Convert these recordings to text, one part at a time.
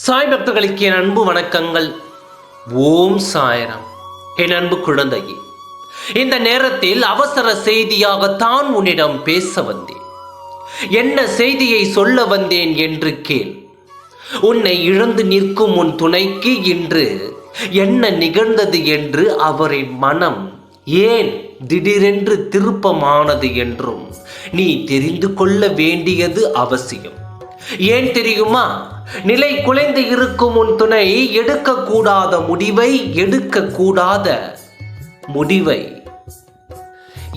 சாய் பக்தர்களுக்கு என் அன்பு வணக்கங்கள். ஓம் சாய்ராம். என் அன்பு குழந்தையே, இந்த நேரத்தில் அவசர செய்தியாகத்தான் உன்னிடம் பேச வந்தேன். என்ன செய்தியை சொல்ல வந்தேன் என்று கேள். உன்னை இழந்து நிற்கும் உன் துணைக்கு இன்று என்ன நிகழ்ந்தது என்று, அவரின் மனம் ஏன் திடீரென்று திருப்பமானது என்றும் நீ தெரிந்து கொள்ள வேண்டியது அவசியம். ஏன் தெரியுமா? நிலை குலைந்து இருக்கும் உன் துணை எடுக்கக்கூடாத முடிவை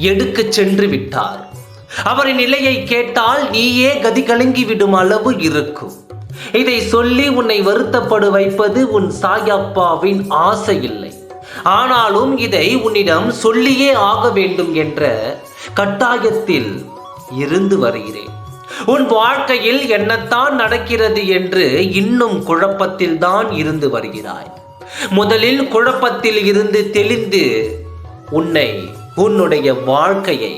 எடுக்க சென்று விட்டார். அவரின் நிலையை கேட்டால் நீயே கதி கலங்கி விடும் அளவு இருக்கும். இதை சொல்லி உன்னை வருத்தப்பட வைப்பது உன் சாயப்பாவின் ஆசை இல்லை. ஆனாலும் இதை உன்னிடம் சொல்லியே ஆக வேண்டும் என்ற கட்டாயத்தில் இருந்து வருகிறேன். உன் வாழ்க்கையில் என்னத்தான் நடக்கிறது என்று இன்னும் குழப்பத்தில் தான் இருந்து வருகிறாய். முதலில் குழப்பத்தில் இருந்து தெளிந்து உன்னுடைய வாழ்க்கையை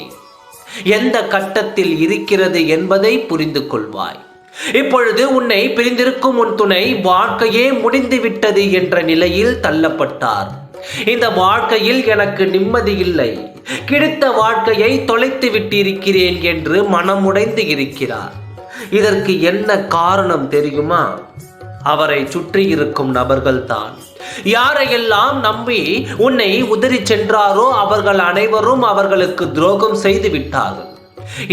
எந்த கட்டத்தில் இருக்கிறது என்பதை புரிந்து கொள்வாய். இப்பொழுது உன்னை பிரிந்திருக்கும் உன் துணை வாழ்க்கையே முடிந்து விட்டது என்ற நிலையில் தள்ளப்பட்டார். இந்த வாழ்க்கையில் எனக்கு நிம்மதி இல்லை, கிடைத்த வாழ்க்கையை தொலைத்து விட்டிருக்கிறேன் என்று மனமுடைந்து இருக்கிறார். இதற்கு என்ன காரணம் தெரியுமா? அவரை சுற்றி இருக்கும் நபர்கள் தான். யாரையெல்லாம் நம்பி உன்னை உதறி சென்றாரோ அவர்கள் அனைவரும் அவர்களுக்கு துரோகம் செய்து விட்டார்கள்.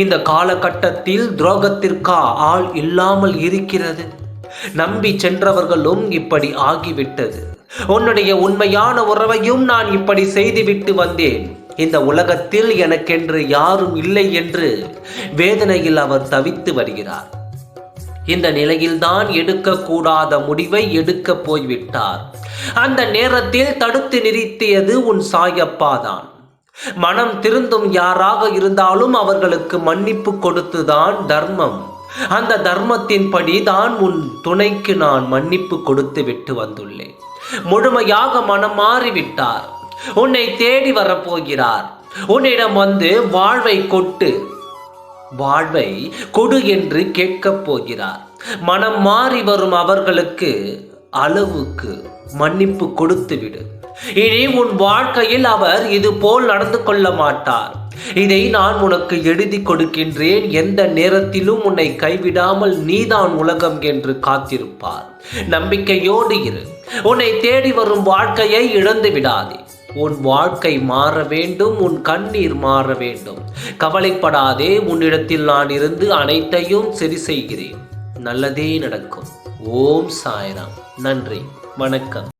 இந்த காலகட்டத்தில் துரோகத்திற்கா ஆள் இல்லாமல் இருக்கிறது. நம்பி சென்றவர்களும் இப்படி ஆகிவிட்டது. உன்னுடைய உண்மையான உறவையும் நான் இப்படி செய்துவிட்டு வந்தேன். இந்த உலகத்தில் எனக்கென்று யாரும் இல்லை என்று வேதனையில் அவர் தவித்து வருகிறார். இந்த நிலையில்தான் எடுக்கக்கூடாத முடிவை எடுக்க போய்விட்டார். அந்த நேரத்தில் தடுத்து நிறுத்தியது உன் சாயப்பா தான். மனம் திருந்தும் யாராக இருந்தாலும் அவர்களுக்கு மன்னிப்பு கொடுத்துதான் தர்மம். அந்த தர்மத்தின்படி தான் உன் துணைக்கு நான் மன்னிப்பு கொடுத்து விட்டு வந்துள்ளேன். முழுமையாக மனம் மாறிவிட்டார். உன்னை தேடி வரப்போகிறார். உன்னிடம் வந்து வாழ்வை கொடு என்று கேட்கப் போகிறார். மனம் மாறி வரும் அவர்களுக்கு அளவுக்கு மன்னிப்பு கொடுத்து விடு. இனி உன் வாழ்க்கையில் அவர் இது போல் நடந்து கொள்ள மாட்டார். இதை நான் உனக்கு எழுதி கொடுக்கின்றேன். எந்த நேரத்திலும் உன்னை கைவிடாமல் நீதான் உலகம் என்று காத்திருப்பார். நம்பிக்கையோடு இரு. உன்னை தேடி வரும் வாழ்க்கையை இழந்து விடாதே. உன் வாழ்க்கை மாற வேண்டும், உன் கண்ணீர் மாற வேண்டும். கவலைப்படாதே, உன்னிடத்தில் நான் இருந்து அனைத்தையும் சரி செய்கிறேன். நல்லதே நடக்கும். ஓம் சாய்ராம். நன்றி, வணக்கம்.